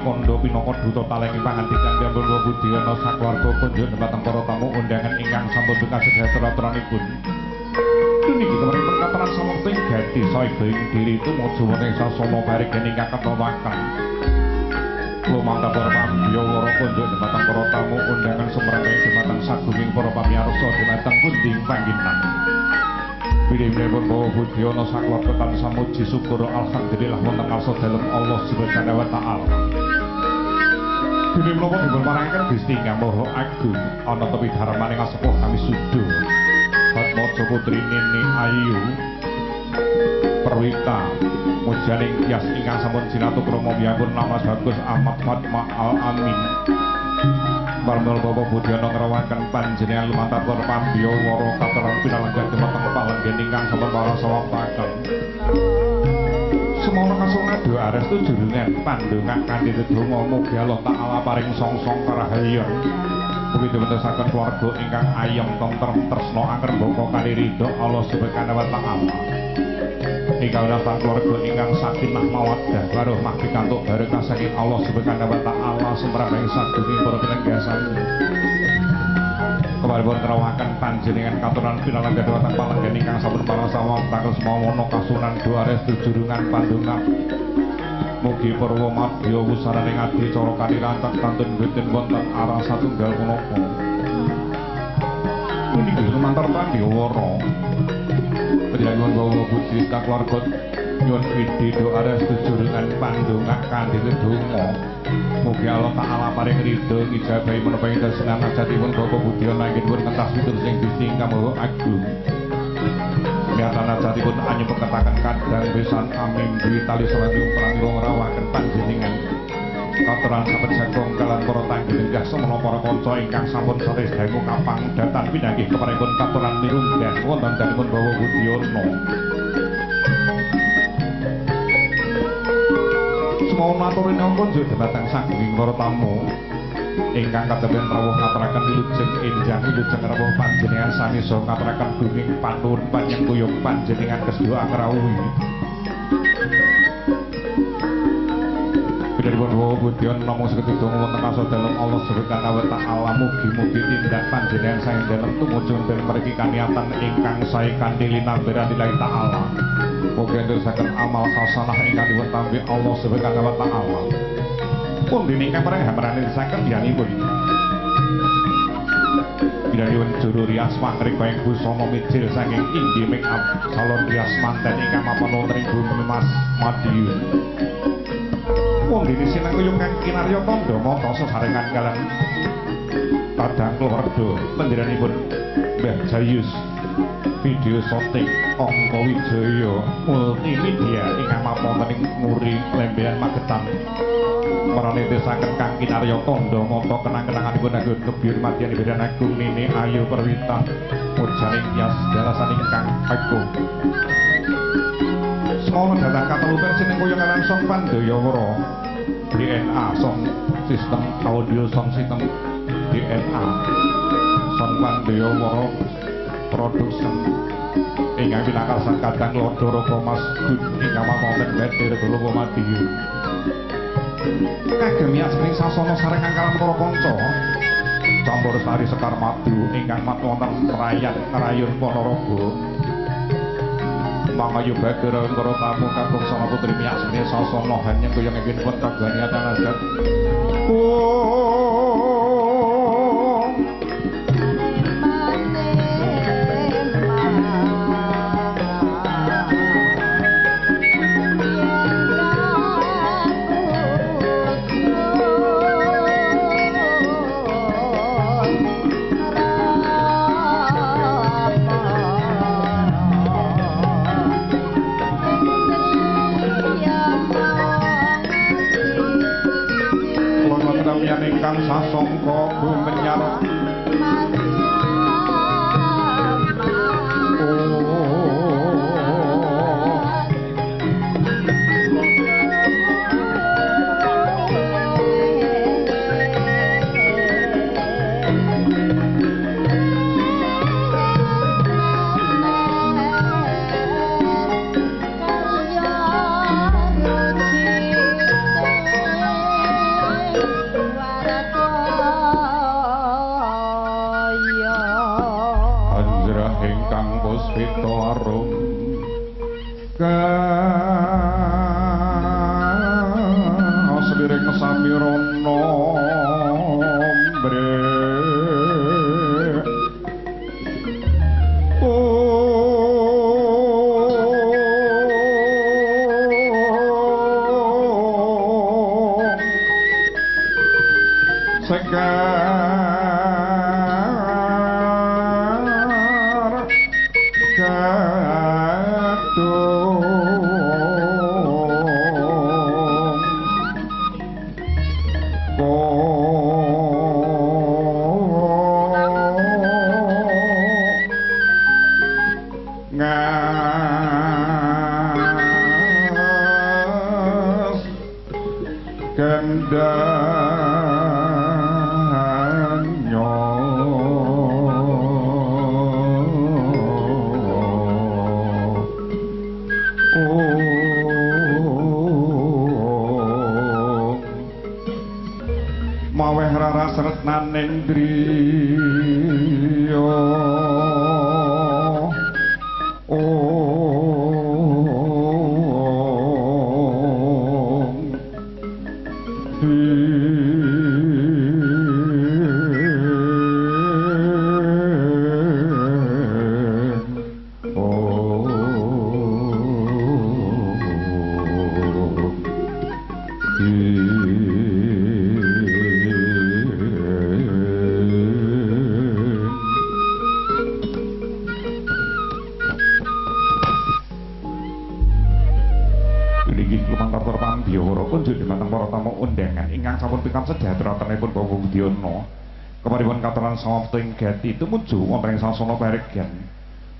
Kondo pinaka duta talenging pangandikan Dyambulwa Budiyana sakwarga kunjuk dhateng para tamu undangan ingkang sampun kasejahteraanipun. Niki kemarin perkataan samengting gati saega ing diri tumaja ing sasana parigen ingkang ketowaken. Lumangka para pambya wara kunjuk dhateng para tamu undangan sumrambing dumateng sagunging para pamirsa dumateng punding pangginan. Bilih-bilih bawa Budiyana sakwarga tansah muji syukur alhamdulillah wonten ngarsa dalem Allah Subhanahu wa taala. Dene menapa dipun parangaken Gusti Ingkang Maha Agung ana tepi dharmaning asepuh kami suda. Fatmaja putri Nini Ayu Perwita mujaning tias ingkang sampun jinatu krama wiyapun nama bagus Ahmad Fatma Al Amin. Parmel Bapak Budiyana ngrawakaken panjenengan lumantar para pambya wara kateran pinalenggah dumateng palenggen ingkang sampun para sawataken. Semono kasuna doa restu jurungan pandongak kanthi donga mugi Allah taala paring songsong karahayan. Mugi dipuntesaken keluarga ingkang ayem tentrem tresna angrembaka kanthi ridho Allah Subhanahu wa taala. Ingkang datang keluarga ingkang sakinah mawaddah warahmah pikantuk barokah saking Allah Subhanahu wa taala sumrambing sagunging para pinenggasan. Keparipun ngrawakaken panjenengan katuran pinalenggah dhateng palenggen ingkang sampun para sawataken semono kasunan doa restu jurungan pandonga. Mugi purwa madya wusaraning adicara kanirancak kantun boten wonten arah satunggal punapa. Puniki lumantar pambiwara. Panjenengan bawa puji keluarga nyuwun widhi doa restu jurungan pandonga kanthi donga. Mugi Allah taala paring ridho ngijabahi menapa ing dasaran ajatipun Bapak Budiyana inggih pun kentas pitur sing Gusti Ingkang Maha Agung. Nyatan ajatipun anyepetaken kadang besan amin dwi tali salanjung prangga ngrawakaken panjenengan. Katuran sampun jagong kalan para tanggi lenggah semana para kanca ingkang sampun satis dangu kapang datan pinanggih keparipun katuran mirunggan wonten danipun Bapak Budiyana. Mau maturin ampun juga datang sangging para tamu ingkang katepen rawuh ngaturaken wilujeng enjang wilujeng rawuh panjenengan sami saha ngaturaken gunging pantun panjang kuyung panjenengan kesdoa ngrawuhi. Bilihipun Bapak Budiyana namung sekedhik donga wonten asa dalem Allah Subhanahu wa taala mugi-mugi tindak panjenengan saeng dalem tumuju ing mriki kaniatan ingkang sae kanthi linambaran lillahi taala. Mugi nderesaken amal hasanah ingkang dipun tampi Allah Subhanahu wa taala. Pun dene ingkang pareng hamrane nderesaken biyanipun. Bilihipun juru rias pangrik kaya busana mijil saking Indi Make Up Salon Rias Manten ingkang mapan wonten ing Bumi Mas Madiun. Wong dene sinengkuyung kang kinarya tandha mata sesarengan kalian kadang keluarga panjenenganipun Mbah Jayus video shooting Angka Wijaya multimedia ingkang mapan wonten ing Muri Lembean Magetan. Maranitesaken kang kinarya tandha mata kenang-kenanganipun anggo kebiyen madyan Ibu Agung Nini Ayu Perwita mujaning tias dalasan ingkang agung. Semono datang katelutan sinengkuyung langsung Pandayawara DNA Sound System Audio Sound System DNA Sound Pandayawara Production ingkang pinakasan kadang Lodoro Mas Gun ingkang wonten Bedir Dolo Madiun. Kagem miyasaning sasana sarengan kalan para kanca campur sari Sekar Madu ingkang mat wonten rayan ngrayun Ponorogo. Mangayu bagera para tamu kakung sama putri miyasaning sasana hanyang kuyang ingin pun kagani atan azat. sampeyan ingkang sasongko gumenyar seliring samirana bre Gati tumuju wonten ing sasana paregyan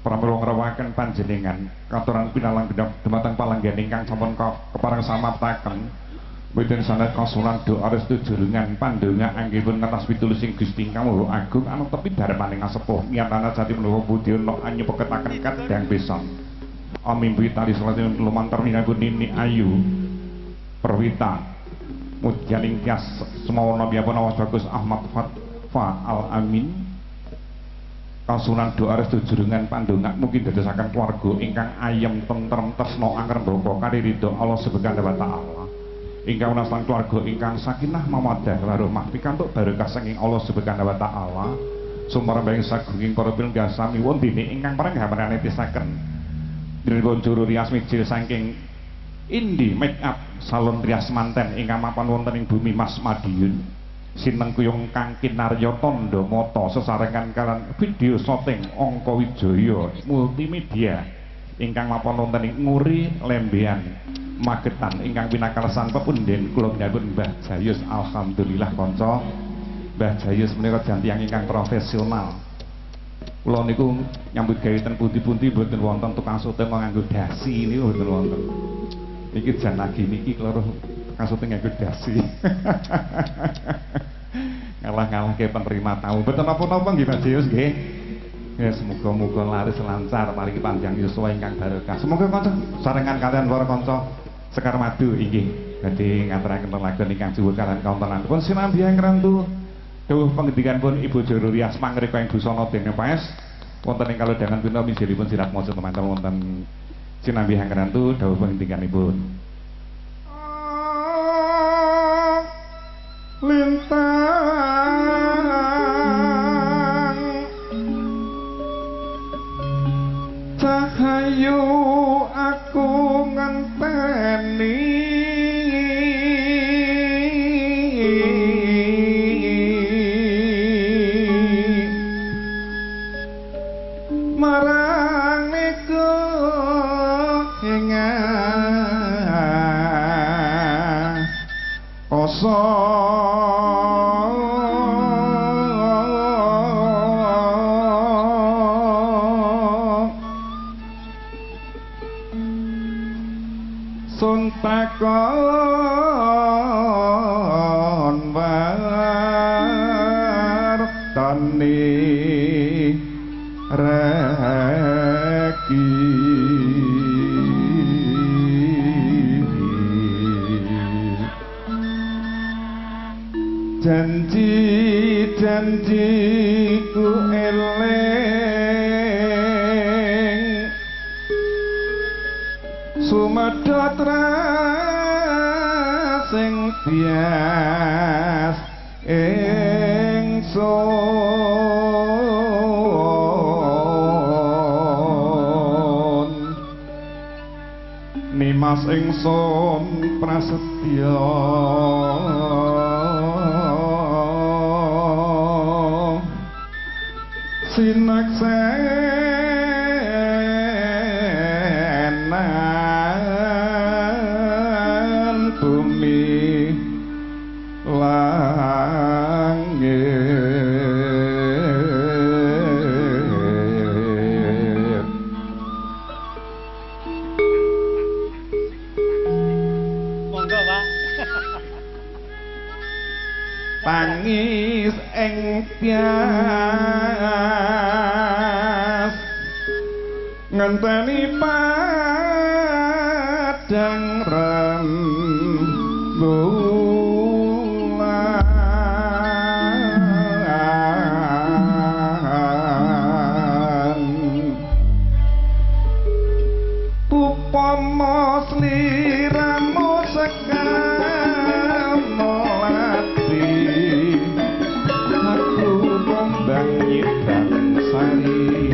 pramila ngrewaken panjenengan katuran pinalang dumateng palenggan ingkang sampun kepareng samaptaken mboten sanad kasulan doa restu jurungan pandonga anggipun ngertas pitulusing Gusti Kawula Agung anu tepi darmaning asepuh nyatana jati menawa Budiono anyepeketaken kadang besan amimpi tali salatipun lumantar minangka Nini Ayu Perwita mudyaning tias semawana biyapun awas bagus Ahmad Fatfa Al-Amin kasunan doa restu jurungan pandonga mungkin dadosaken keluarga ingkang ayem tentrem tresna angger mboko karirida Allah Subhanahu wa taala ingkang nastan keluarga ingkang sakinah mawaddah warahmah pikantuk barokah saking Allah Subhanahu wa taala sumarembing sagunging para pilengga sami wondene ingkang pareng hamarane tisaken dinipun juru rias mijil saking Indi Make Up Salon Rias Manten ingkang mapan wonten ing Bumi Mas Madiun Sineng Kuyung Kang Kinarya Tanda Mata sesarengan kalian video shooting Angka Wijaya multimedia ingkang mapan wonten ing Nguri Lembean Magetan ingkang pinakarsan pepunden kula nyambut Mbah Jayus alhamdulillah kanca Mbah Jayus menika jantiang ingkang profesional kula niku nyambut gawe ten pundi-pundi mboten wonten tukang syuting nganggo dasi niku mboten wonten iki jan lagi niki kula kasuteng nganggo dasi ngalah-ngalah ke penerima tamu betul apa-apa nggih Pak Jayus nggih ya semoga-moga laris lancar paling panjang yuswa ingkang barokah semoga kanca sarengan kalian para kanca Sekar Madu inggih dadi ngaturaken lagu ingkang juwur kalian kauntenanipun sinambi ing rantu dawuh pangendikanipun Ibu Juru Rias pangreka ing busana dene paes wonten ing kalodhangan pina mijilipun sirat maca teman-teman wonten sinambi ing rantu dawuh pangendikanipun lintang cahayu aku ngenteni marang niku ingat kosong kon wartani reki janji-janjiku eling sumedhot sing bias ingsun nimas ingsun prasetya sinaksenan bumi langit monggo Pak tangis ing tias ngenteni padang rembulan upama sliramu sekal melati aku kembang nyidang sari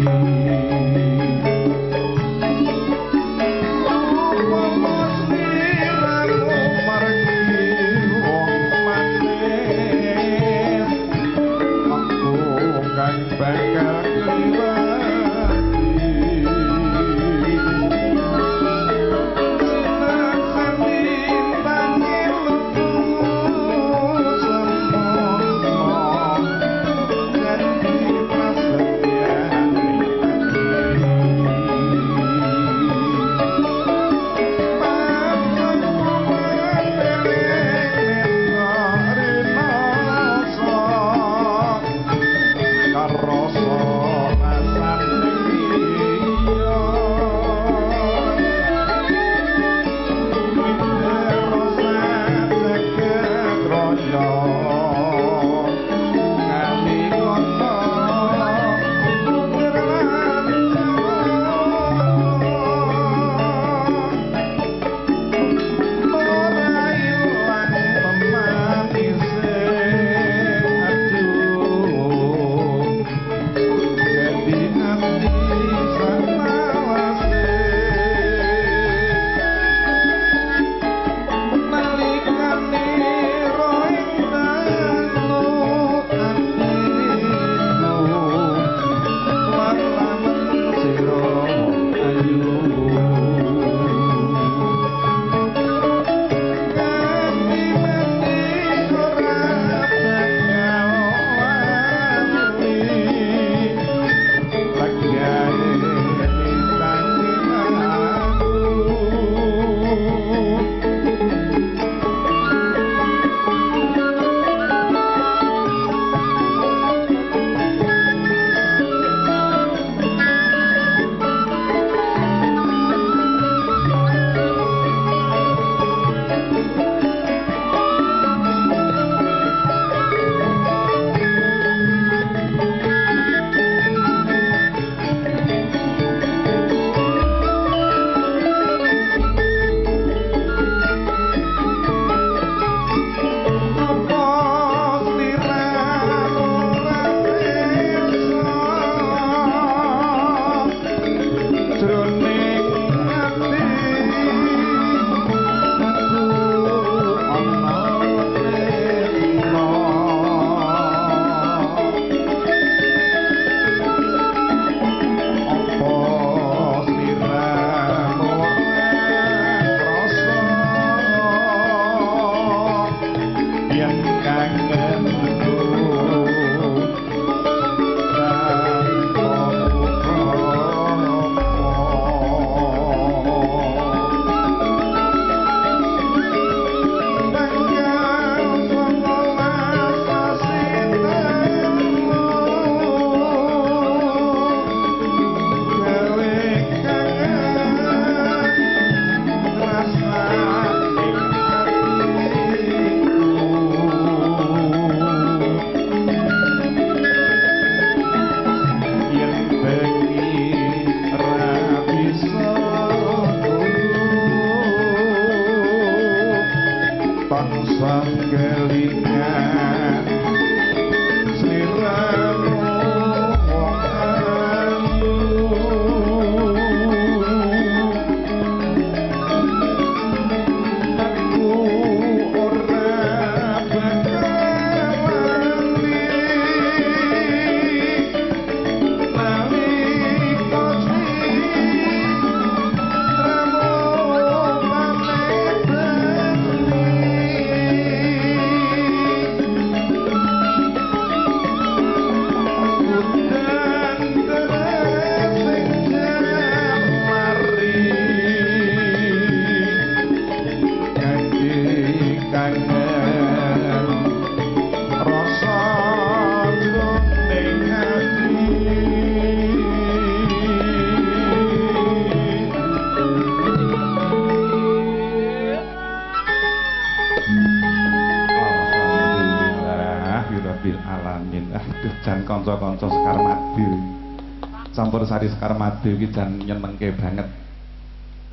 kelingan sliramu wong ayu aku ora bakal jan kanca-kanca Sekar Madu. Campur Sari Sekar Madu iki jan nyenengke banget.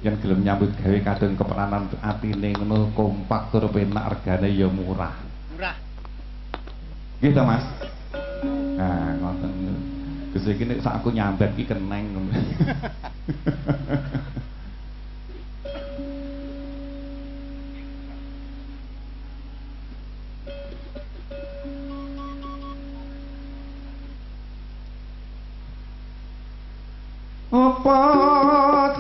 Yen gelem nyambut gawe kadung kepenanan atine ngono kompak tur penak regane ya murah. Murah. Nggih to, Mas? Nah, ngoten. Gus iki nek sak aku nyambat iki keneng ngono. Apa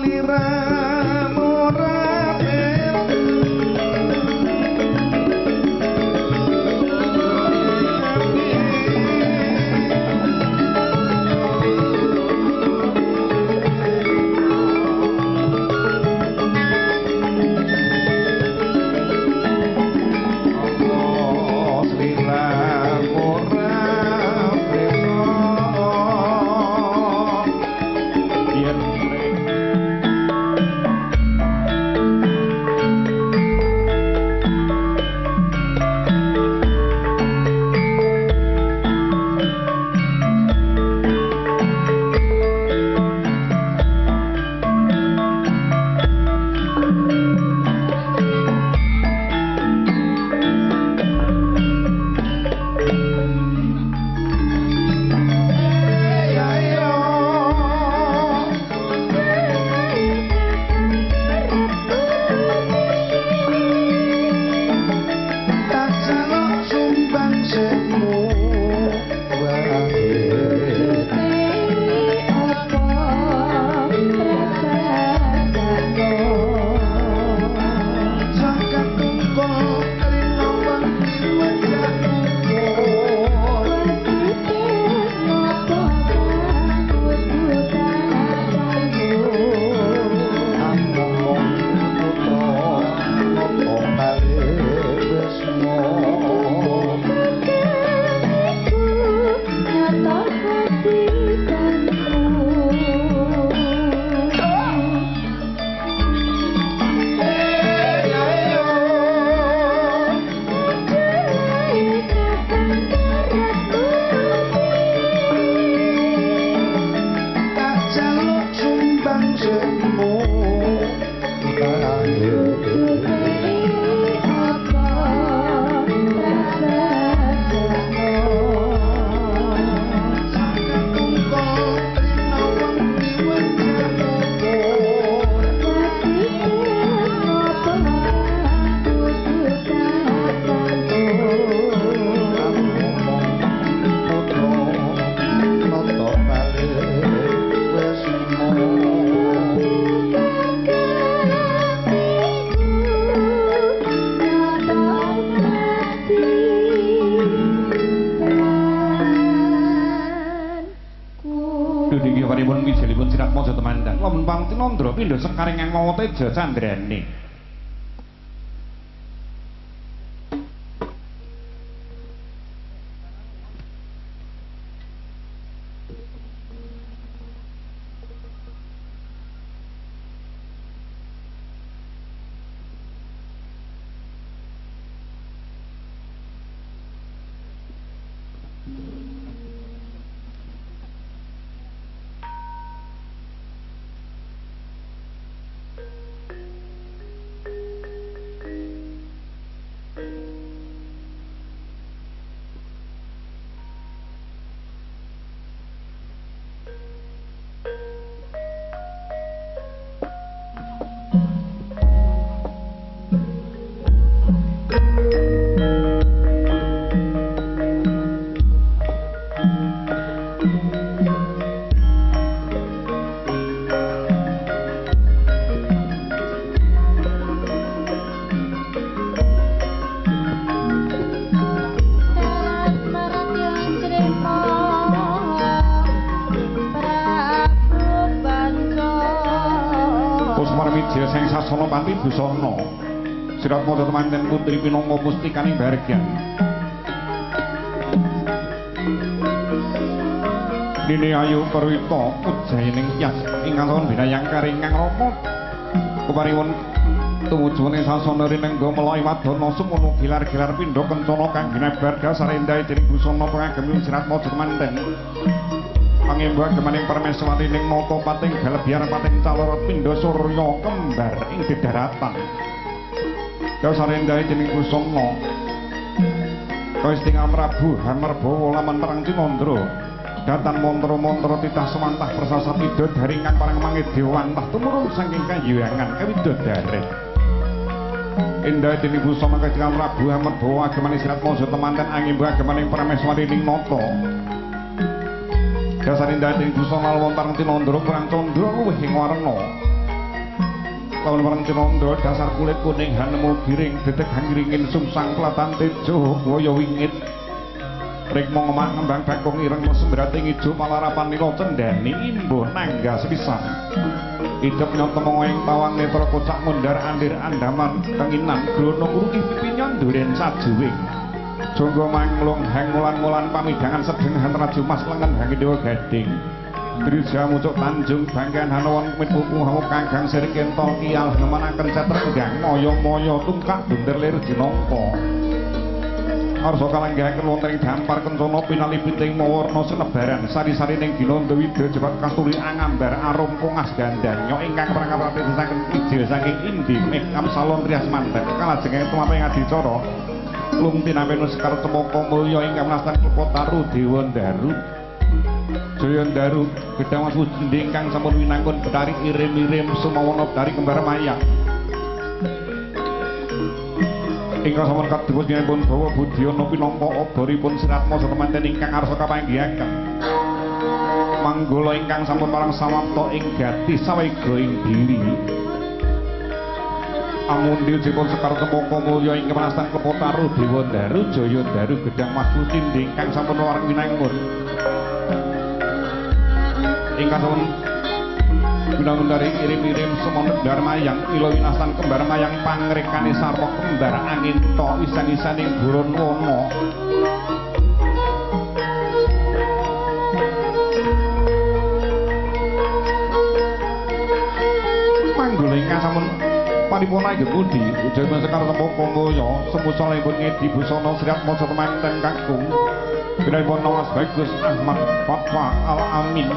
liramu rapi Nandra pindha sekaring yang mau teja candrane. Raja Sang Sasana Pati Busana Sirat Maca Temanten Putri Pinangka Mustikaning Bargyan Dene Ayu Perwita Ujjayaning Tyas ingkang sampun binayang karingang Rama keparipun tumujuning sasana rinengga melai wadana semono gilar-gilar pindha kencana kang ginebar dasar endah dening busana pangagem Sirat Maca Temanten pangembang gemaning permeswati ning nata pating galebyar pating calorot pindha surya kembar ing dedaratan dasar endah dening busana Kaistingal Prabu Hamarbawa laman perang Cinandra datan mantra-mantra titah semantah persasat widodari ingkang parang mangedewantah tumurun saking kayuyangan kawidodaren endah dening busana Kaistingal Prabu Hamarbawa agemaning Sirat Maca Temanten angembang agemaning permeswati ning nata dasar endah dening busana wonten Cinandra perang candra luwih ing warna lawan perang Cinandra dasar kulit kuning hanemu giring dedeg hangringin sumsang pelatan tejo waya wingit rikma ngemak ngembang bakung ireng sembrating ijo palarapan nira cendani imbuh nangga sepisan idep nyotemong ing tawang netra kocak mundar andir andaman kenginan glono ngruki pipinyon duren sajuwing jonggo manglung hang mulan-mulan pamidangan sedeng hanraju mas lengen hangi dewa gading Drija mucuk Tanjung Bangkean Hanawon kumit pupu hamu kanggang siri kentol kial ngemanaken catrenggang moyo-moyo tungkak bunder lir jinongko arsa kalanggahaken wonten ing dampar kencana pinalipiting mawarna senebaran sari-sari ning Ginanda Wida jebat kasturi angambar arum pungas gandanya ingkang prangapati saking ijil saking indi make up salon rias manten kalajenging tumape ngadicara lung tinampen sekar temoko mulya ingkang nastan Klepotaru Dewa Ndaru Jaya Ndaru gedang mas wujudi ingkang sampun winangkun betari irim-irim sumawana betari kembar mayang ingkang sampun kadhepus nyenipun bawa Budyana pinangka oboripun Sirat Maca Temanten ingkang arsa kapanggihaken manggala ingkang sampun parang samapta ing gati sawega ing diri amundhil jipun sekar temoko mulya ingkang nastan Klepotaru Dewa Ndaru Jaya Ndaru gedang mas wujudi ingkang sampun wareng winangkun ingkang sampun gunang-undari irim-irim semono darmayang ila winasan kembar mayang pangrekane sarwa kembar angin to isan-isaning buron wana manggula ingkang sampun paripurna inggih pundi ujung sekar temoko mulya semusalipun ngedi busana Sirat Maca Temanten kakung Ginaipun Mas Bagus Ahmad Fatwa Al-Amin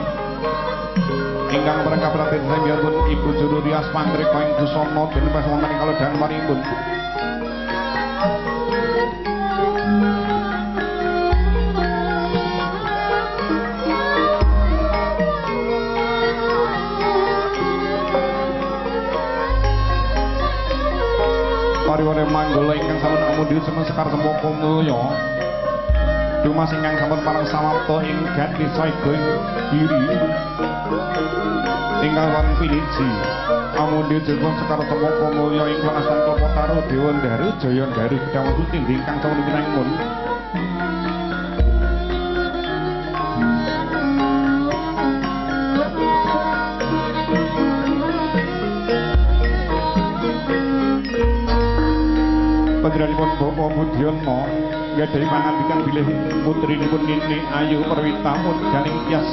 ingkang mereka pratin sambiyanipun Ibu Juru Rias Pangreka ing busana dening wonten ing kalodhan maripun pariwane manggala ingkang sampun amundhi semen sekar temoko mulya dumas ingkang sampun parang samapta ing gati saiga ing diri ingkang wonten piniji amundhi jengkong sekar temoko mulya ing wanastan Klepotaru Dewa Ndaru Jaya Ndaru gedang wonten tindih ingkang sampun winangkun panjenenganipun Bapak Budyana gadhahi pangandikan bilih putrinipun Nini Ayu Perwita Ujjayaning Tyas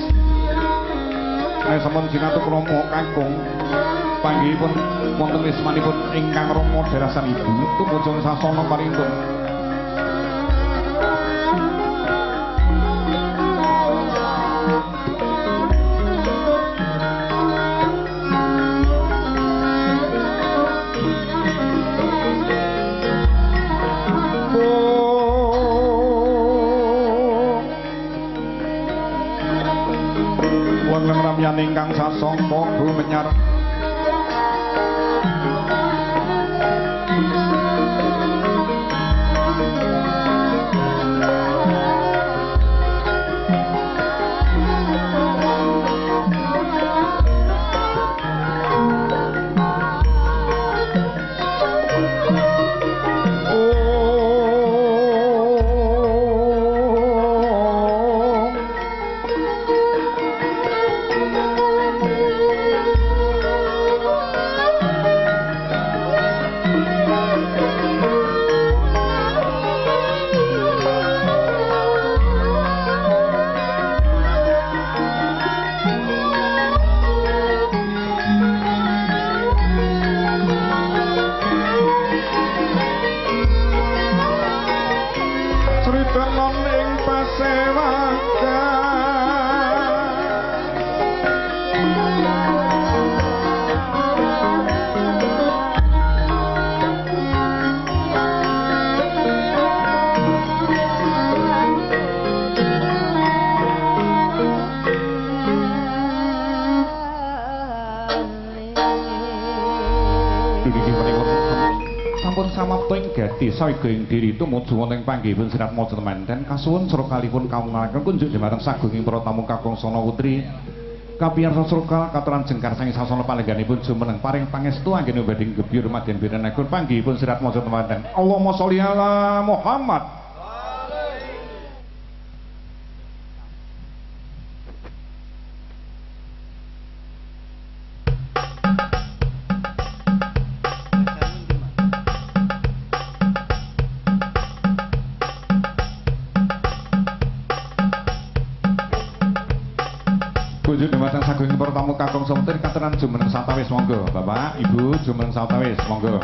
sampun jinatu krama kakung panggihipun wonten wismanipun ingkang rama darasan ibu tumujung sasana paringipun ramyan ingkang sasongko gumenyar Sritenon ing pasewakan sampun samapta ing gati saega ing diri tumuju wonten panggihipun Sirat Maca temanten kasuwun sura kalipun kawungaken kunjuk dhumateng sagunging para tamu kakung Sono Putri kapiyarsa sura katuran jengkar sang sasana palengganipun jumeneng paring pangestu anggen badhe gebyur madyan birenipun panggihipun Sirat Maca temanten Allahumma sholli ala Muhammad. Kunjuk dhumateng sagunging para tamu kakung Sumtir katuran jumeneng sawetawis monggo Bapak Ibu jumeneng sawetawis monggo.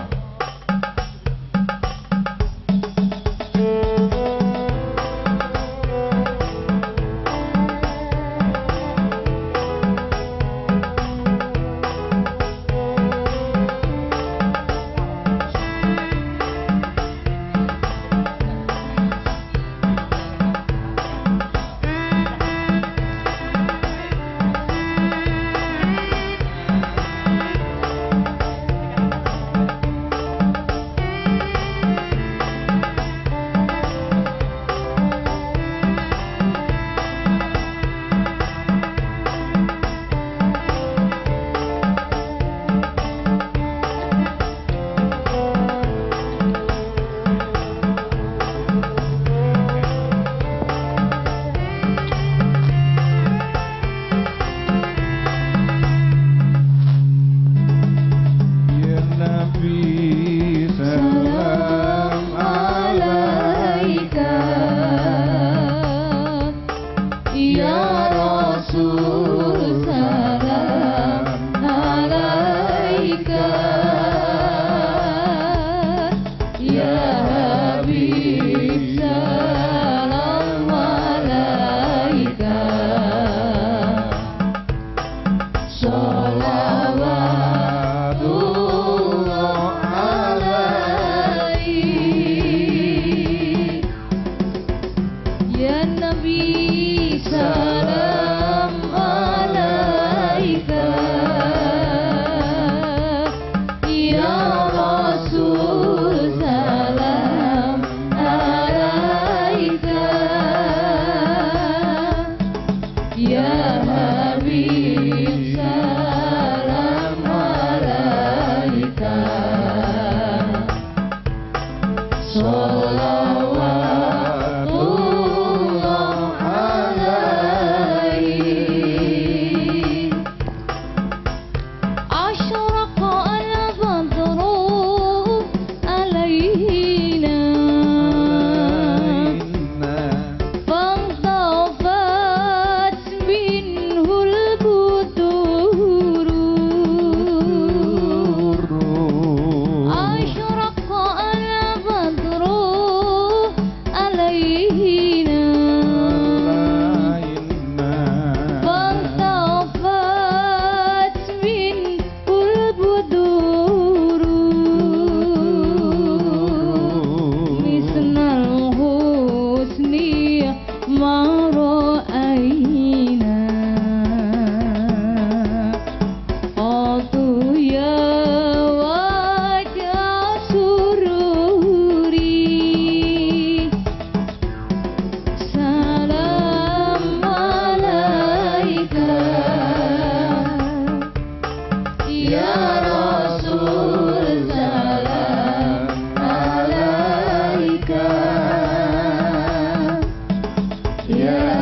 Yeah.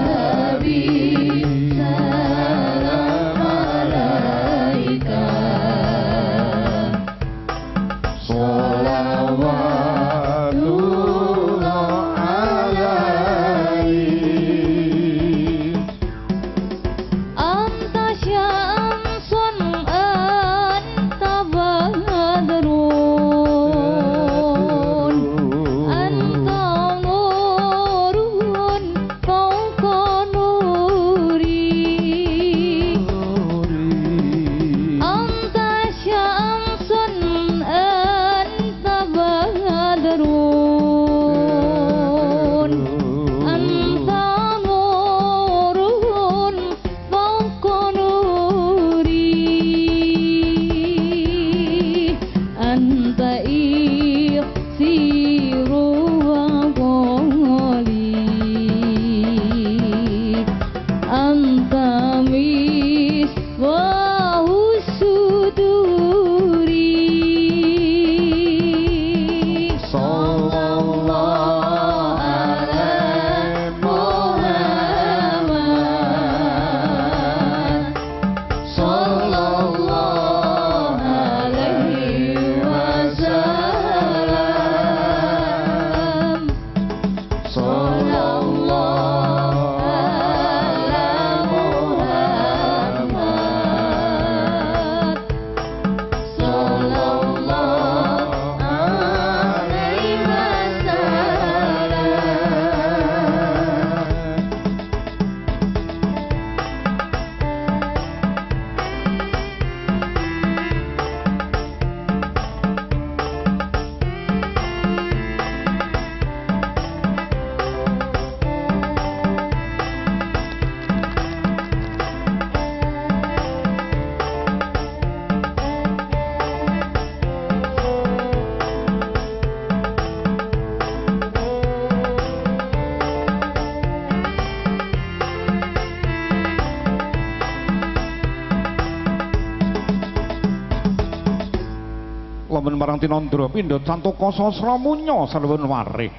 marang Tinandra pindha Cantaka Sasra Munya sarwen warih.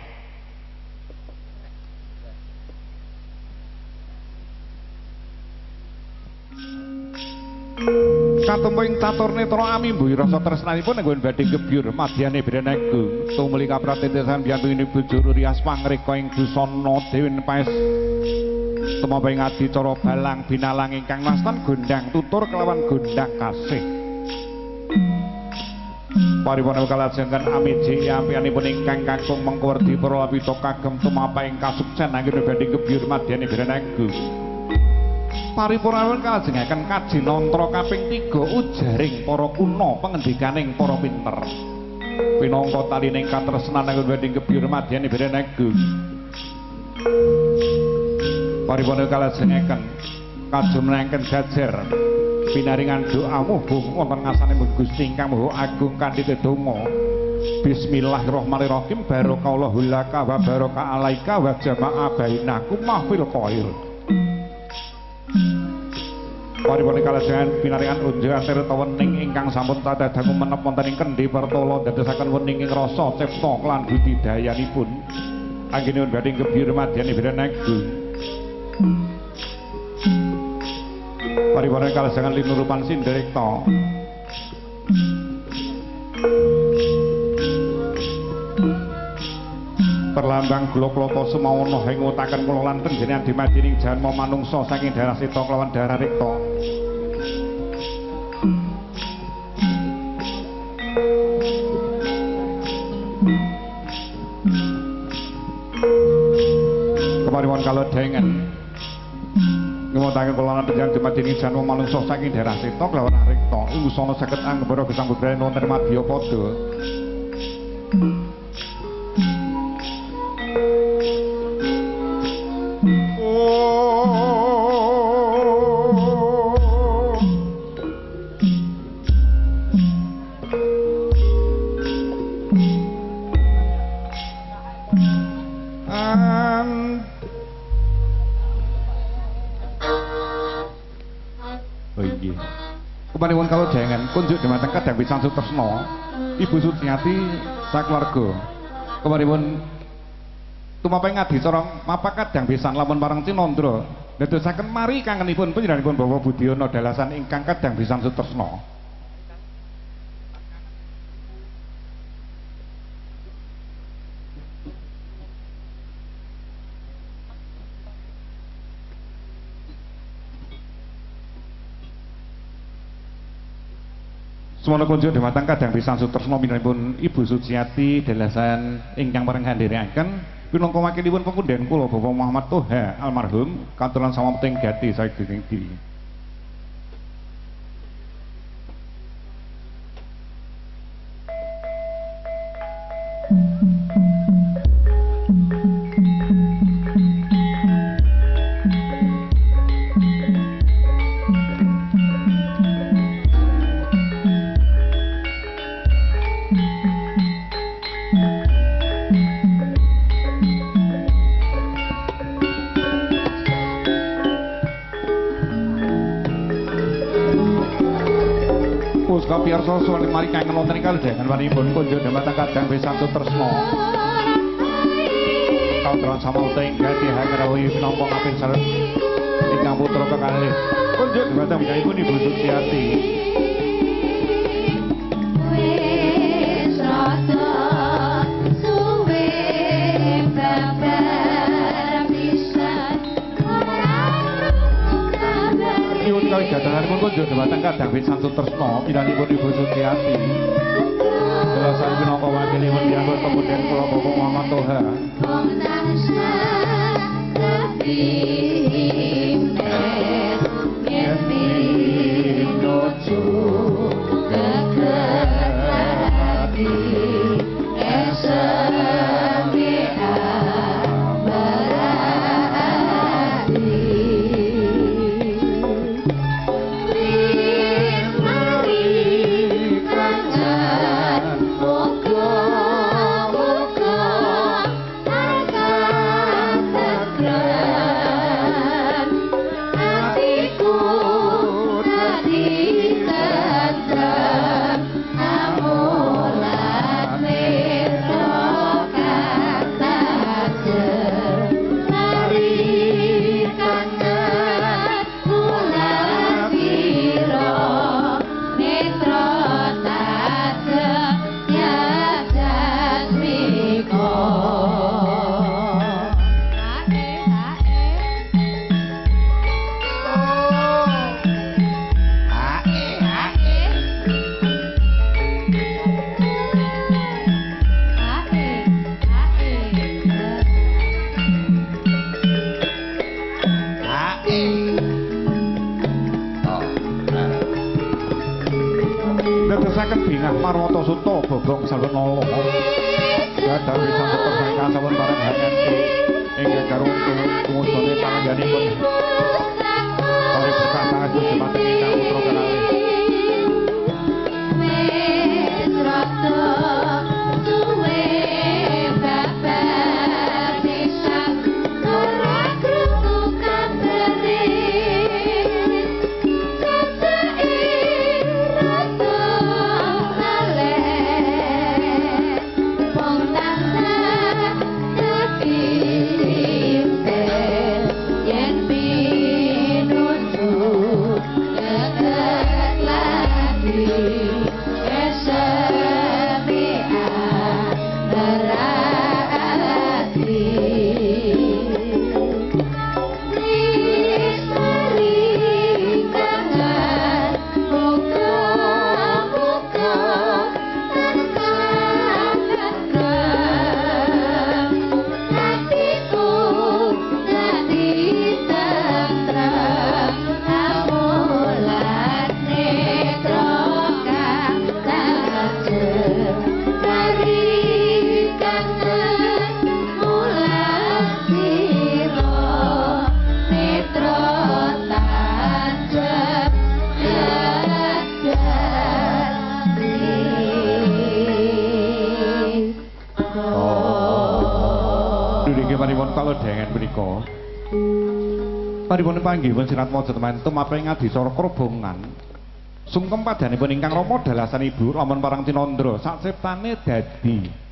Katemping catur netra amimbuhi rasa tresnanipun anggon badhe gebyur madyane Brenegu tumuli kapratetesan biyantuning bojo rias pangreka ing busana Dewen Paes tumaping adicara balang binalang ingkang nastan gondang tutur kelawan gondang kasih paripurna kalajengan amiji ampianipun ingkang kakung mengkuwerdi para wita kagem tumaping kasuksen anggen badhe gebyur madyane Brenegu paripurna kalajengaken kajinantra kaping 3 ujaring para kuna pengendikaning para pinter pinangka talining katresnan anggon badhe gebyur madyane Brenegu paripurna kalajengaken kajumenengken jajar pinaringan doa mubuh wonten ngasanipun Gusti ingkang Maha Agung kanthi donga Bismillahirrahmanirrahim barakallahu laka wa baraka alaika wa jama'a bainakum mahfil khair paripurna kalajengan pinaringan unjukan tirta wening ingkang sampun tadadangu menep wonten ing kendhi Pertala dadosaken wening ing rasa cipta lan budidayanipun anggenipun badhe gebyur madyane Brenegu paripurna kalajengan linurupan Sindrekta perlambang gloklapa sumawana ing utaken kula lan panjenengan dimadining janma manungsa saking darah seta kelawan darah rekta keparipun kalodhengen ngutaken kula lan panjenengan dimadining janma manungsa saking darah seta kelawan rekta usana saged anggara gesanggudraning wonten madya pada kemanipun kalodhengen kunjuk dhumateng kadang pisan sutresna Ibu Suciati sakeluarga kemanipun tumaping adicara mapak kadang pisan lamun marang Tinandra dadosaken mari kangenipun panjenenganipun Bawa Budiyana dalasan ingkang kadang pisan sutresna Semono kunjuk dhumateng kadang pisan sutresna minangkipun Ibu Suciati dalasan ingkang pareng handherekaken pinangka wakilipun pepundhen kula Bapak Muhammad Toha almarhum katuran samameting gati saking diri. Kapiyarsa suwun mari kangen wonten ing kalodhengan waripun kunjuk dhumateng kadang pisan sutresna kawulan samameting gati hagrawi pinangka kaping sareng ingkang putra kekalih kunjuk dhumateng winanipun Ibu Suciati wis rada suwe babar pisan nyuwun kawigatanipun kunjuk dhumateng kadang pisan sutresna pinanipun Ibu Suciati dalasan pinangka wakilipun dianggo pepundhen kula Bapak Muhammad Toha Dadosaken bingah Marwata Suta Bobong Salwen Nolo. Gadah pisan tetep saking sampun bareng hanyanti ingkang garung kumusane pangandikanipun. Mari berkah pangatus dumateng ingkang putra kalih. Paripun panggihipun sirat maca teman tumapring adisara krobongan. Sungkem padanipun ingkang Rama dalasan Ibu lamun parang Tinandra sak septane dadi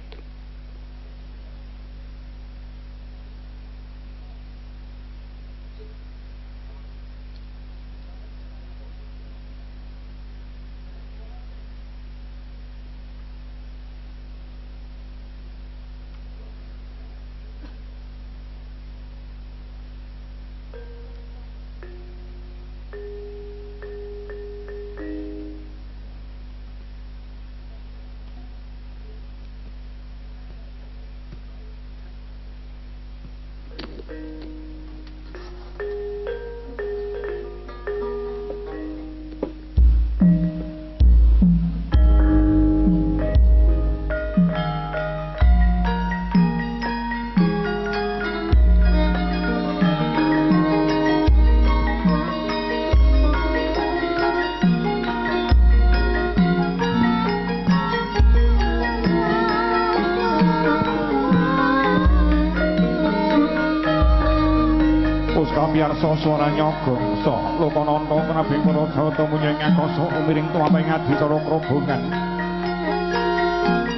Biarsa swara nyogongsa Lokananta Prabu Parajata munyeng ngakoso umiring tuwaping adisara krobongan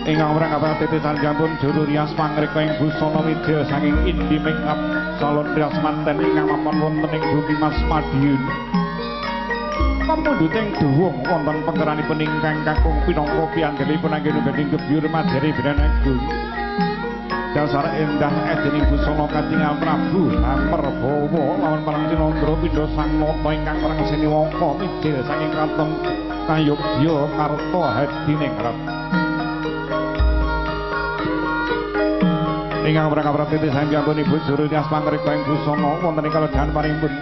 ingkang mrangkap titisan jampun juru rias pangreka ing busana widya saking indi makeup salon rias manten ingkang mapan wonten ing bumi Mas Madiun pamundhuting dhuwung wonten pengeranipun ingkang kakung pinangka piyambakipun anggen badhe gebyur madhari Branagung dasar endah edening busana katingal Prabu Amperbawa lawan parang Tinandra pindha sang nata ingkang prangseni wangka mijil saking kantong Kayogya Karta Hadiningrat ingkang prangkap titisan jampun Ibu Juru Rias pangreka ing busana wonten ing kalodhan paringipun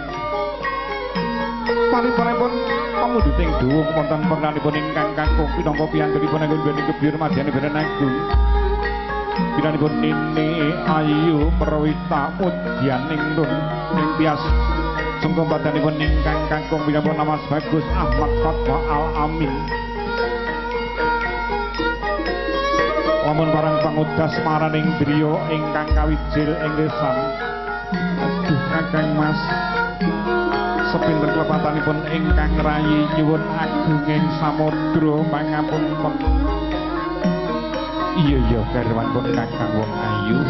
pun pamundhuting dhuwung wonten pernanipun ingkang kakung pinangka piyambakipun anggen badhe gebyur madhani Branagung Binanipun Nini Ayu Perwita Mudyaning Nun ing tias sungkem badanipun ingkang kakung binanipun Mas Bagus Ahmad Fatwa Al Amin lamun parang pangudas maraning driya ingkang kawijil ing lesan aduh Kakang Mas sepinten klepatanipun ingkang rayi nyuwun agunging samudra pangapunten iya garwanipun Kakang wong ayu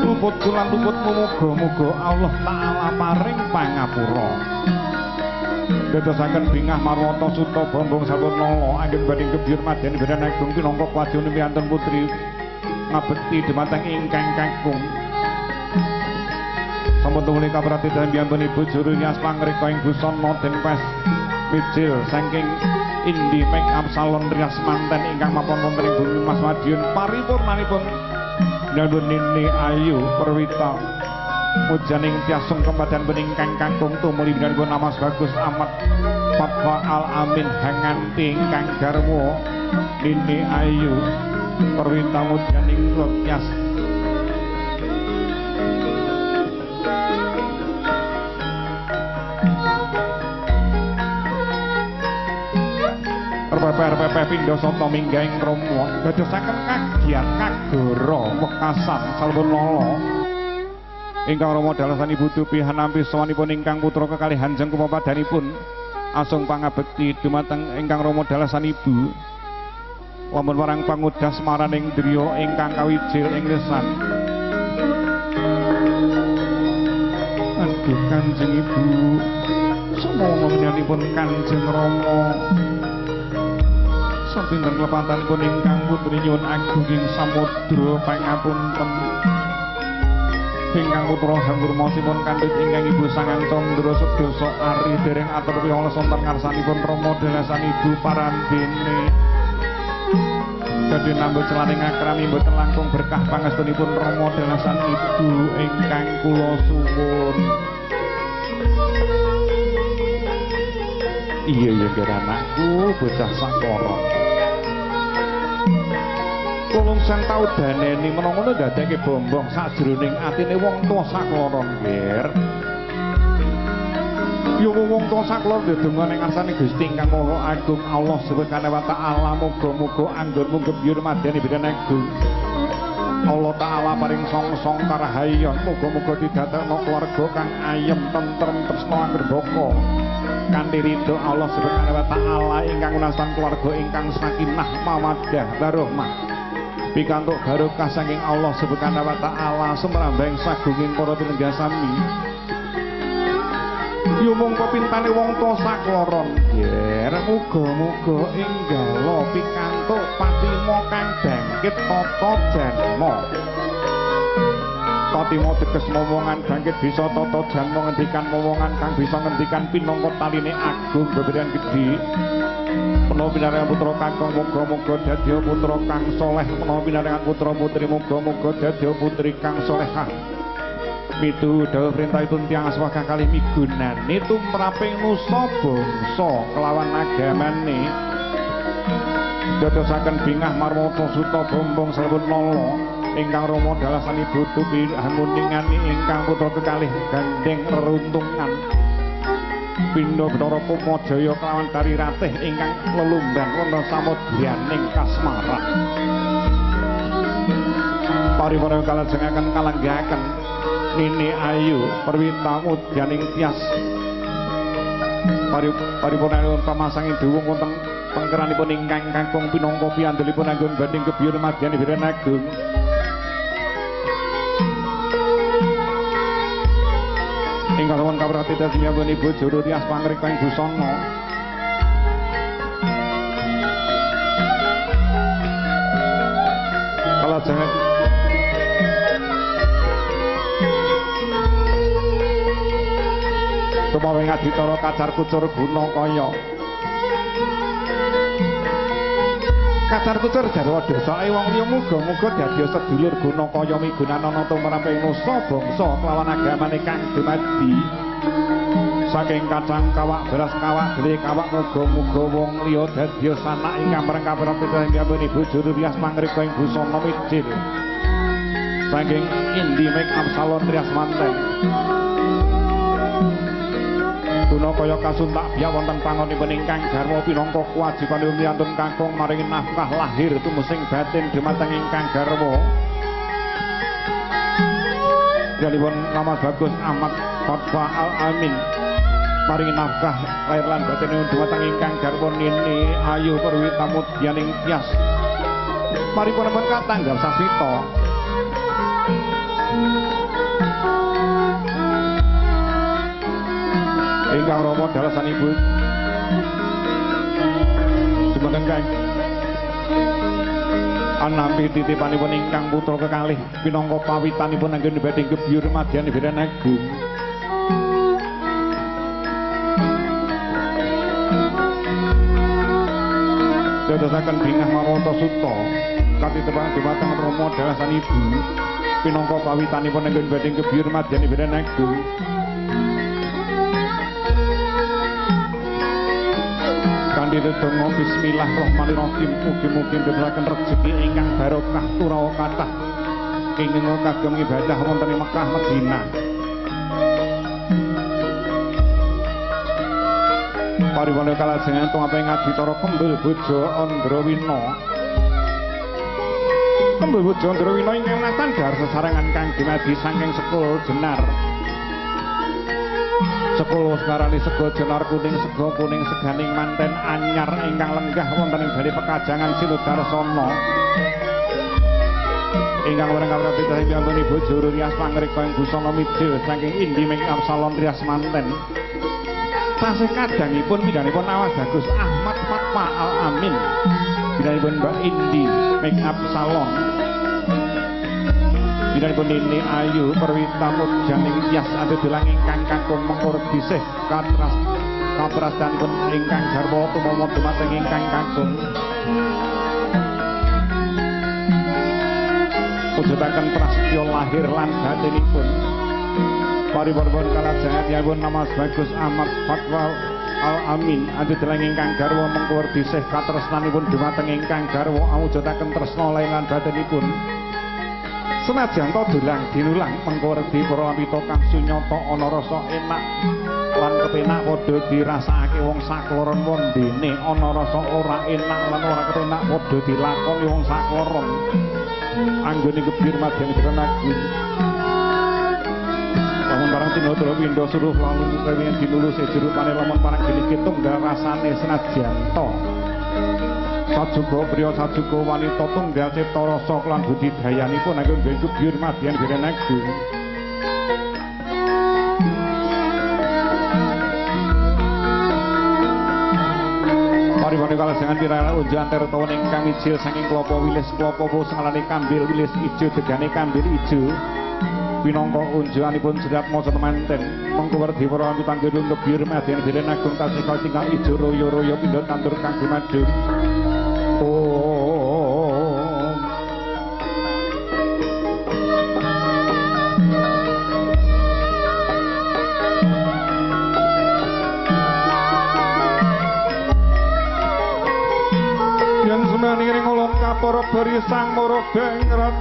luput kula luputmu muga-muga Allah taala paring pangapura dadosaken bingah Marwata Suta Bambang Salwen Nolo anggen badhe gebyur madyan Branagung pinangka kwadyon piyanten putri ngabekti dumateng ingkang kakung sampun tumuli kapratitan piyanten Ibu Juru Rias pangreka ing busana Denpes mijil saking Indi Makeup Salon Rias manten ingkang mapan wonten ing bumi Mas Madiun paripurnanipun Nandun Nini Ayu Perwita mujaning tiasung kempadan peningkang kakung tumuli binanipun Mas Bagus Ahmad Fatwa Al Amin hanganti ingkang garwa Nini Ayu perwita mujaning tias RPP Pindha Santa Minggaing Rama dadosaken kagiat kagara wekasan salebon lala ingkang Rama dalasan Ibu Dupi hanampi sawanipun ingkang putra kekalih hanjeng kupadanipun asung pangabekti dumateng ingkang Rama dalasan Ibu lamun warang pangudas maraning driya ingkang kawijil ing lesan aduh Kanjeng Ibu semono menyanipun Kanjeng Rama sapinten klepatanipun ingkang putri nyuwun agung ing samudra pangapunten ingkang putra hangurmasipun kandhut ingkang Ibu sangang candra sedasa ari dereng atur piyala sonten ngarsanipun Rama dalasan Ibu parandene badhe nambut celaning akrami mboten langkung berkah pangestunipun Rama dalasan Ibu ingkang kula suwun. Iya ya kira anakku bocah sakoron tulung sang tau daneni menawa ndadekke bombong sajroning atine wong tuwa sakloron nggir yo wong tuwa sakloron ndedonga ning ngarsane Gusti ingkang Maha Agung Allah Subhanahu wa taala muga-muga anggonmu gebyur madyan bidhan agung Allah taala paring song-song karahayon muga-muga didadekno keluarga kang ayem tentrem tresna anggerbaka kanthi ridho Allah Subhanahu wa taala ingkang ngunasan keluarga ingkang sakinah mawaddah warahmah pikantuk barokah saking Allah Subhanahu wa taala sumrambing sagunging para tinenggah sami yumung pepintane wong tuwa sakloron nggih muga-muga enggalo pikantuk patima kang bangkit tata janma patima teges momongan bangkit bisa tata janma ngendikan momongan kang bisa ngendikan pinangka taline agung beberan gedhe menawa pinaringan putra kakung muga-muga dadi putra kang saleh menawa pinaringan putra putri muga-muga dadi putri kang salehah mitu dawuh printahipun tiyang aswaka kalih migunani tumraping nusa bangsa kelawan agamane dadosaken bingah marmata suta bombong salebon lala ingkang Rama dalasan Ibu Tupi hanguningani ingkang putra kekalih gandeng reruntungan Pindha Bathara Kumajaya kelawan Tari Ratih ingkang lelumban wonten samodyaning kasmaran paripurna kalajengaken kalenggahaken Nini Ayu perwita mudyaning tias paripurna pamasanging dhuwung wonten pengkeranipun ingkang kakung pinangka piandhelipun anggon banding kebyur madyan bidhan agung ingkang sampun kaprati dasmiyapun Ibu Juru Tias Pangrika ing busana kalajengaken tumawing aditara kacar kucur guna kaya kacar kucur jarwa dosake wong liya muga-muga dadi sedulur guna kaya migunanana tumraping nusa bangsa kelawan agamane kang dumadi saking kacang kawak beras kawak gede kawak muga-muga wong liya dadi sanak ingkang pereng kaprati sampun Ibu Juru Tias Pangrika ing busana mijil saking Indi Make Up Salon Trias Manten guna kaya kasuntak biya wonten pangonipun ingkang garwa pinangka kewajibanipun miyantun kakung maringi nafkah lahir tumusing batin dumateng ingkang garwa dalipun Mas Bagus Ahmad Fatwa Al Amin maringi nafkah lahir lan batinipun dumateng ingkang garwa Nini Ayu perwita mudyaning tias paripurna katanggal sasmita ingkang Rama dalasan Ibu dumateng kang anampi titipanipun ingkang putra kekalih pinangka pawitanipun anggen badhe gebyur madyan bidhan agung dadosaken bingah marwata suta katitepang dumateng Rama dalasan Ibu pinangka pawitanipun ingkang badhe kebyur madyanipun agung. Kanthi donga bismillahirrahmanirrahim mugi-mugi ndherekaken rejeki ingkang barokah turawa kathah kenging kagem ibadah wonten ing Mekah Madinah. Pariwana kalajengan tumape ngaditara Kembul Bojo Andrawina. Kembul Bojo Andrawina ingkang natandhar sesarengan kang dumadi saking sekul Jenar. Sekul sekarani sego Jenar kuning sego kuning seganing manten anyar ingkang lenggah wonten ing bali pekajangan Sinudarsana. Ingkang wereng-wereng pitih piantuni bojo Rias pangrika ing busana midil saking Indi Ming Absalon Rias manten. Tasih kadangipun pindhanipun awas bagus Ahmad Fatwa Al-Amin. Pindhanipun Mbak Indi Ming Absalon. Pindhanipun Nini Ayu Perwita Mudjaning Tias adedelang ingkang kakung mengkur bisih katrasdanipun ingkang garwa tumama dumateng ingkang kakung. Mujudaken prasetya lahir lan batinipun. Pariwarpun kalajengatipun nama Bagus Ahmad Fatwa Al-Amin adedelang ingkang garwa mengkur bisih katresnanipun dumateng ingkang garwa awujudaken tresna lan batinipun. Senajan to dulang dinulang mengko redi para amita kang sunyata ana rasa enak lan kepenak padha dirasakake wong sakloron wondene ana rasa ora enak lan ora kepenak padha dilakoni wong sakloron anggone kebir madyan agung. Lamun barang tinodra pindha suruh lalu kewingen dinulus jero pane lamun parang giliki tunggal rasane senajan to sajuga priya sajuga wanita tunggal cipta rasa lan budidayanipun anggo nggih kebyur madyan agung. Pariwane kalajengan pirana unjuan tertawa ingkang ijil saking klapa wilis klapa pusengalane kambil wilis ijo degane kambil ijo pinangka unjuanipun sedap maca manten mengko werdi para pitanggul kebyur madyan agung tasih tinggal ijo royo-royo pindha tandur kang gumadun. Yang semani ring ulun kapara bari sang mara bengrat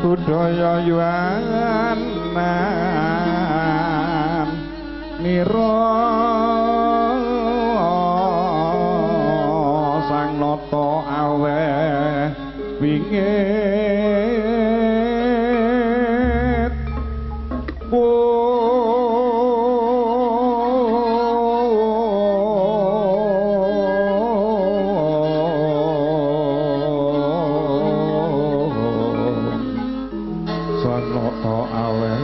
budaya yuanan nira sang nata bingit sanata aweh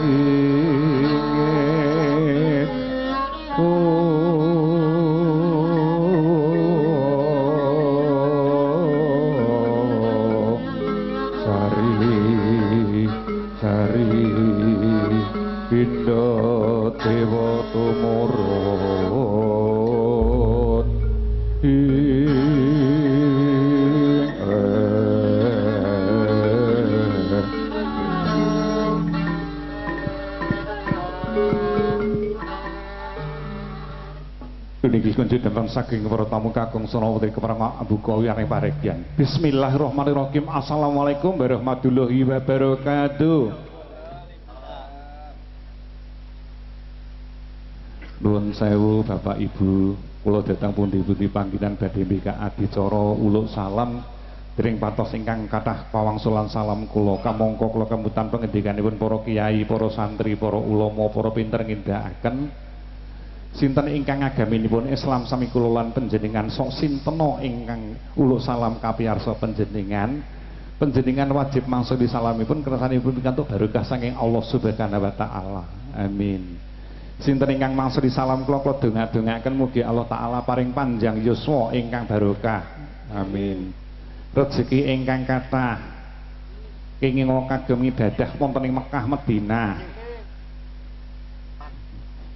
ingit sari pindha dewa tumurun Niki kunjuk dhateng saking para tamu kakung Sunawati kepareng buka wiyane paregyan. Bismillahirrahmanirrahim. Assalamualaikum warahmatullahi wabarakatuh. Nuwun sewu Bapak Ibu, kula dhateng pundi-pundi panggenan badhe mbikak adicara uluk salam dereng patos ingkang kathah pawangsulan salam kula kamangka kula kemutan pangendikanipun para kiai, para santri, para ulama, para pinter ngindakaken sinten ingkang agaminipun Islam sami kula lan panjenengan sok sintena ingkang uluk salam kapiyarsa panjenengan wajib mangsa disalamipun kersanipun pikantuk barokah saking Allah Subhanahu wa taala. Amin. Sinten ingkang mangsa disalam kula donga-dongaken mugi Allah taala paring panjang yuswa ingkang barokah. Amin. Rezeki ingkang kathah kenging kagem ibadah wonten ing Mekah Madinah.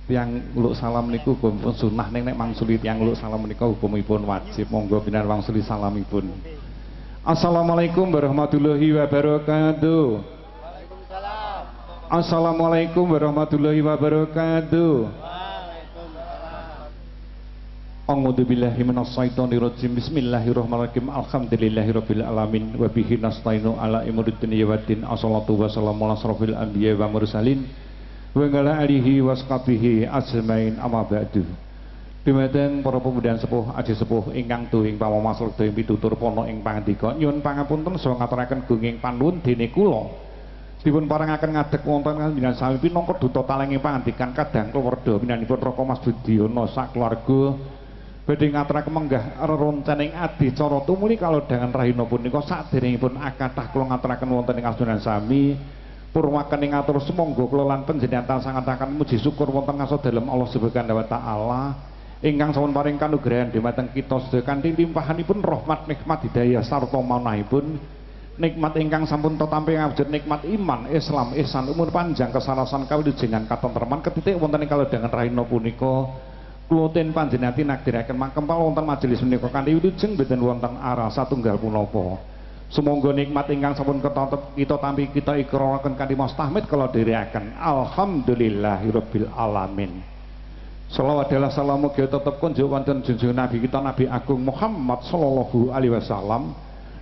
Yang uluk salam niku hukum sunnah nek mangsuli tiyang uluk salam menika hukumipun wajib. Monggo pinar wangsuli salamipun. Assalamualaikum warahmatullahi wabarakatuh. Waalaikumsalam. Assalamualaikum warahmatullahi wabarakatuh. Waalaikumsalam. A'udzu billahi minasyaitonir rajim. Bismillahirrahmanirrahim. Alhamdulillahirabbil alamin wa bihi nasta'inu ala umuri dunya waddin. Assalatu wassalamu ala asrofil anbiya wa mursalin wa ala alihi washabihi ajmain amma ba'du. Dumateng para pemuda sepuh adi sepuh ingkang tuwing pamamasrek ing pitutur pono ing pangandika nyuwun pangapunten saha ngaturaken gunging panuwun dene kula dipun parengaken ngadeg wonten panjenengan sami pinangka duta talenging pangandikan kadang keluarga pinanipun Raka Mas Budiono sak keluarga badhe ngaturaken menggah reroncaning adicara tumuli kalodhangan rahina punika saderengipun akathah kula ngaturaken wonten ing kasunatan sami purwaken ing atur sumangga kula lan panjenengan sangataken muji syukur wonten ngaso dalem Allah Subhanahu wa taala ingkang sampun paring kanugrahan dhumateng kita sedaya kanthi limpahanipun rahmat nikmat hidayah sarta manahipun nikmat ingkang sampun tatampi awujud nikmat iman Islam ihsan umur panjang kesarasan kawilujengan katentreman ketitik wonten ing kalodhangan rahina punika kula ten panjenengan tinagdiraken makempal wonten majelis menika kanthi wilujeng boten wonten arah satunggal punapa. Sumangga nikmat ingkang sampun kita tampi kita ikraraken kanthi mustahmid kala dherekaken. Alhamdulillahirabbil alamin. Shalawat adalah salam mugi tetep kunjuk wonten junjungan Nabi kita Nabi Agung Muhammad sallallahu alaihi wasallam.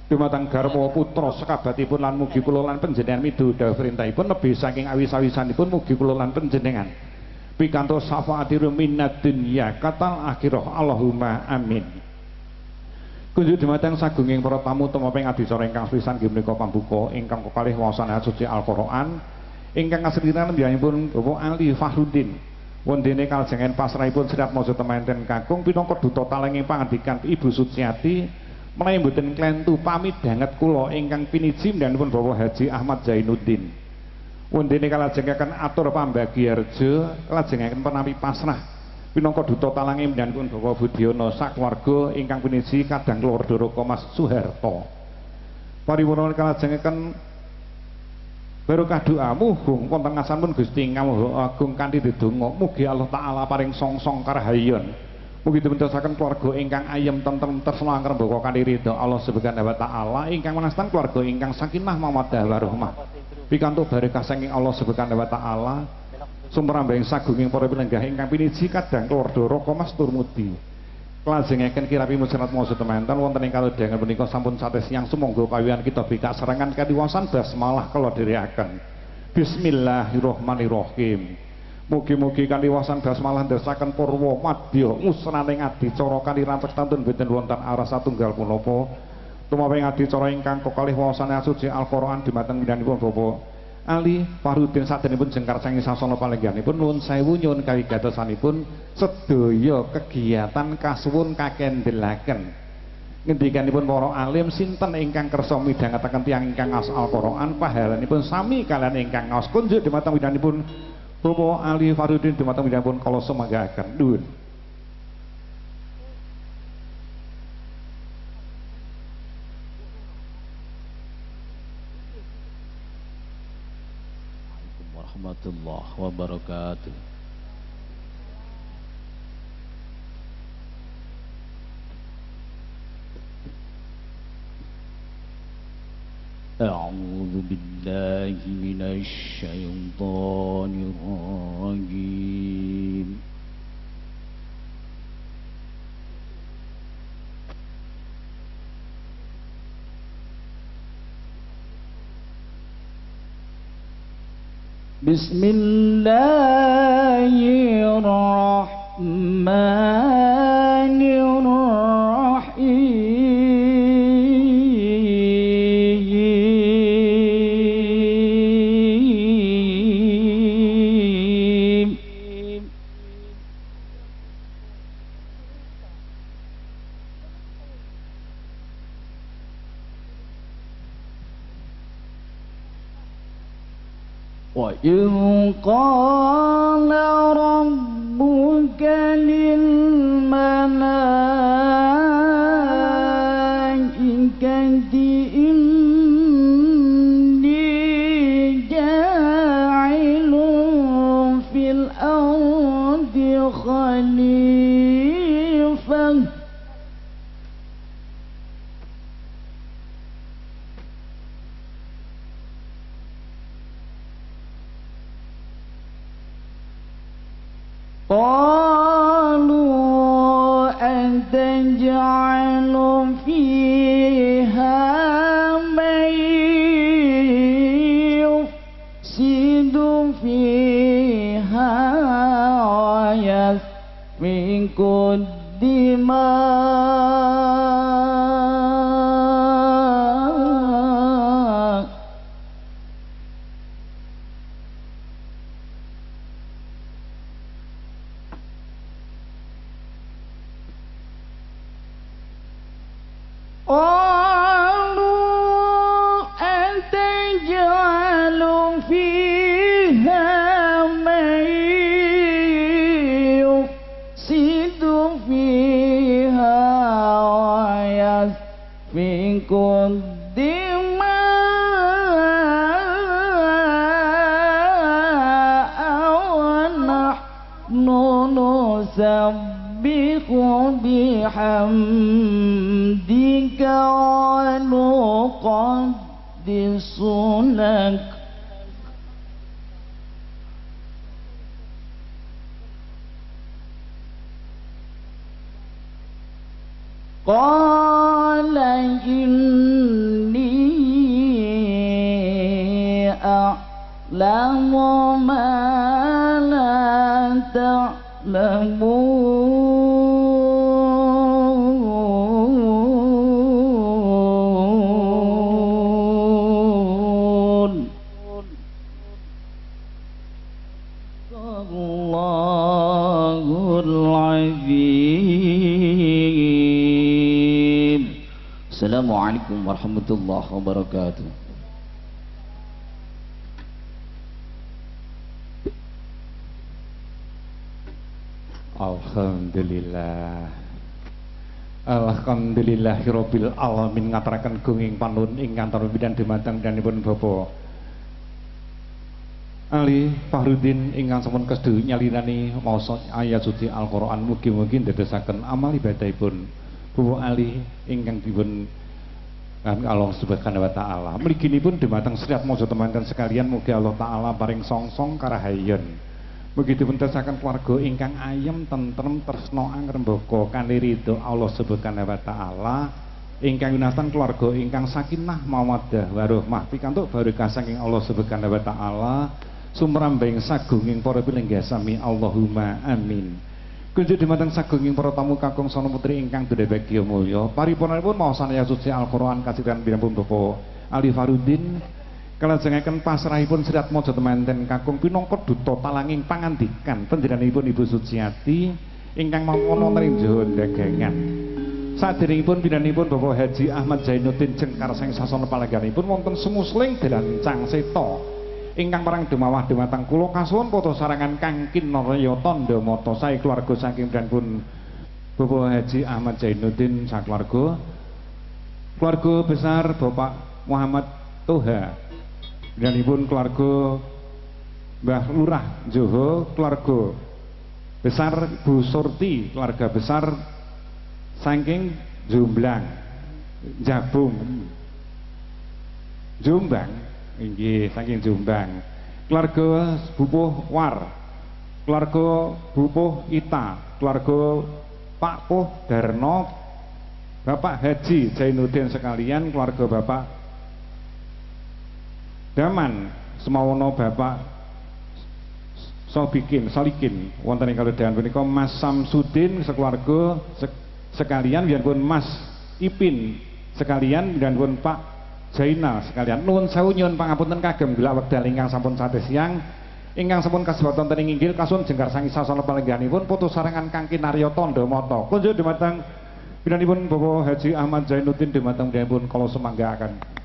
Dumateng garwa putra sekabatipun lan mugi kula lan panjenengan midu dawuh perintahipun lebih saking awis-awisanipun mugi kula lan panjenengan pikantos syafaatirum minnad dunya katal akhirah Allahumma amin. Kunjuk dumateng sagunging para tamu tumaping adicara ingkang sepisan nggih menika pambuka ingkang kekalih wawasan ayat suci Al-Qur'an ingkang kasediran piyambakipun Bapak Ali Fahrudin wondene kalajengan pasrahipun sedap maca temanten kakung pinangka duta talenging pangandikan Ibu Suciati menawi mboten klentu pamit danget kula ingkang piniji mdanipun Bapak Haji Ahmad Zainuddin wondene kalajengaken atur pambagiarja kalajengaken penawi pasrah pinangka duta talenging mdanipun Bapak Budiono sakeluarga ingkang piniji kadang keluarga Raka Mas Suharto pariwara kalajengaken barokah doa mugung wonten ngasanipun Gusti Ngamuha Agung kanthi dedonga mugi Allah taala paring songsong karahayon mugi dipuntesaken keluarga ingkang ayem tentrem tresna ngrembaka kanthi ridha Allah Subhanahu wa taala ingkang menastan keluarga ingkang sakinah mawaddah warahmah pikantuk barokah saking Allah Subhanahu wa taala sumrambahing sagunging para pinenggah ingkang piniji kadang keluarga Raka Mas Turmudi kelajengaken kirapi musnat maksud temanten wonten ing kalodhangan punika sampun sates yang sumangga pawian kita bikak serangan kadiwasan basmalah kala dherekaken. Bismillahirrahmanirrahim. Mugi-mugi kadiwasan basmalah ndesaken purwa madya musraning adicara kanthi rancak tantun boten wonten arah satunggal punapa Tumaping adicara ingkang kekalih waosane suci Al-Qur'an dumateng windanipun Bapak Ali Fahrudin sadenipun jengkar sangi sasana palengganipun nuwun sewu nyuwun kawigatosanipun sedaya kegiatan kasuwun kakendelaken. Ngendikanipun para alim sinten ingkang kersa midhangetaken tiyang ingkang ngaos Al-Qur'an pahalanipun sami kaliyan ingkang ngaos kunjuk dumateng widhanipun Bapak Ali Fahrudin dumateng widhanipun kala sumanggaken nuwun. Warahmatullahi wabarakatuh. أعوذ بالله من الشيطان الرجيم بسم الله الرحمن الرحيم وإذ قال ربك للملائكة إني جاعل في الأرض خليفة قالوا أتجعل فيها من يفسد فيها ويسفك الدماء قالوا أتجعل فيها من يفسد فيها ويسفك الدماء ونحن نسبح بحمدك ونقدس لك قال إني أعلم ما لا تعلمون الله العظيم. السلام عليكم ورحمة الله وبركاته. Alhamdulillah. Alhamdulillahirabbil alamin ngaturaken gunging panuwun ingkang tarbidan dumateng danipun Bapak Ali Fahrudin ingkang sampun kestu nyalirani maos ayat suci Al-Qur'an mugi-mugi ndadosaken amal ibadahipun Bapak Ali ingkang dipun Allah Subhanahu wa taala. Mliginipun dumateng sedaya maca teman-teman sekalian mugi Allah taala paring songsong karahayon. Mugi dipuntesaken keluarga ingkang ayem tentrem tresna angrembaka kanthi ridho Allah Subhanahu wa taala, ingkang winastan keluarga ingkang sakinah mawaddah warahmah pikantuk barokah saking Allah Subhanahu wa taala, sumrambing sagunging para pilenggah sami Allahumma amin. Kunjuk dumateng sagunging para tamu kakung sono putri ingkang dedhe bagya mulya. Paripurnanipun maosan ayat suci Al-Qur'an kasitan pinampun Bapak Ali Farudin kalajengaken pasrahipun sirat maja temanten kakung pinangka duta talanging pangandikan panjenenganipun Ibu Suciati ingkang mangkon wonten ing Jawa Dagangan. Saderengipun pinanipun Bapak Haji Ahmad Zainuddin Jengkar sang sasana palengganipun wonten semusling dalan Cangseta. Ingkang parang dumawah dumateng kula kasuwun poto sarangan kang kinarya tandha mata sae keluarga saking pun Bapak Haji Ahmad Zainuddin sakeluarga. Keluarga besar Bapak Muhammad Toha. Danipun keluarga Mbah Lurah Joho, keluarga besar Bu Surti, keluarga besar saking Jomblang, Jabung, Jombang. Inggih saking Jombang. Keluarga Bupuh War, keluarga Bupuh Ita, keluarga Pak Puh Darno, Bapak Haji Zainuddin sekalian, keluarga Bapak Daman semawono Bapak Solikin wonten ing kalodhan punika Mas Samsudin sekeluarga sekalian pun Mas Ipin sekalian pun Pak Jainal sekalian. Nuwun sewu nyuwun pangapunten kagem gelak wekdal ingkang sampun sate siang ingkang sampun kasebat wonten ing inggil kasuwun Jengkar sang sasana palengganipun putus sarengan kang kinarya tandha mata. Kunjuk dumateng pinanipun Bapak Haji Ahmad Zainuddin dumateng pun kala semanggaken.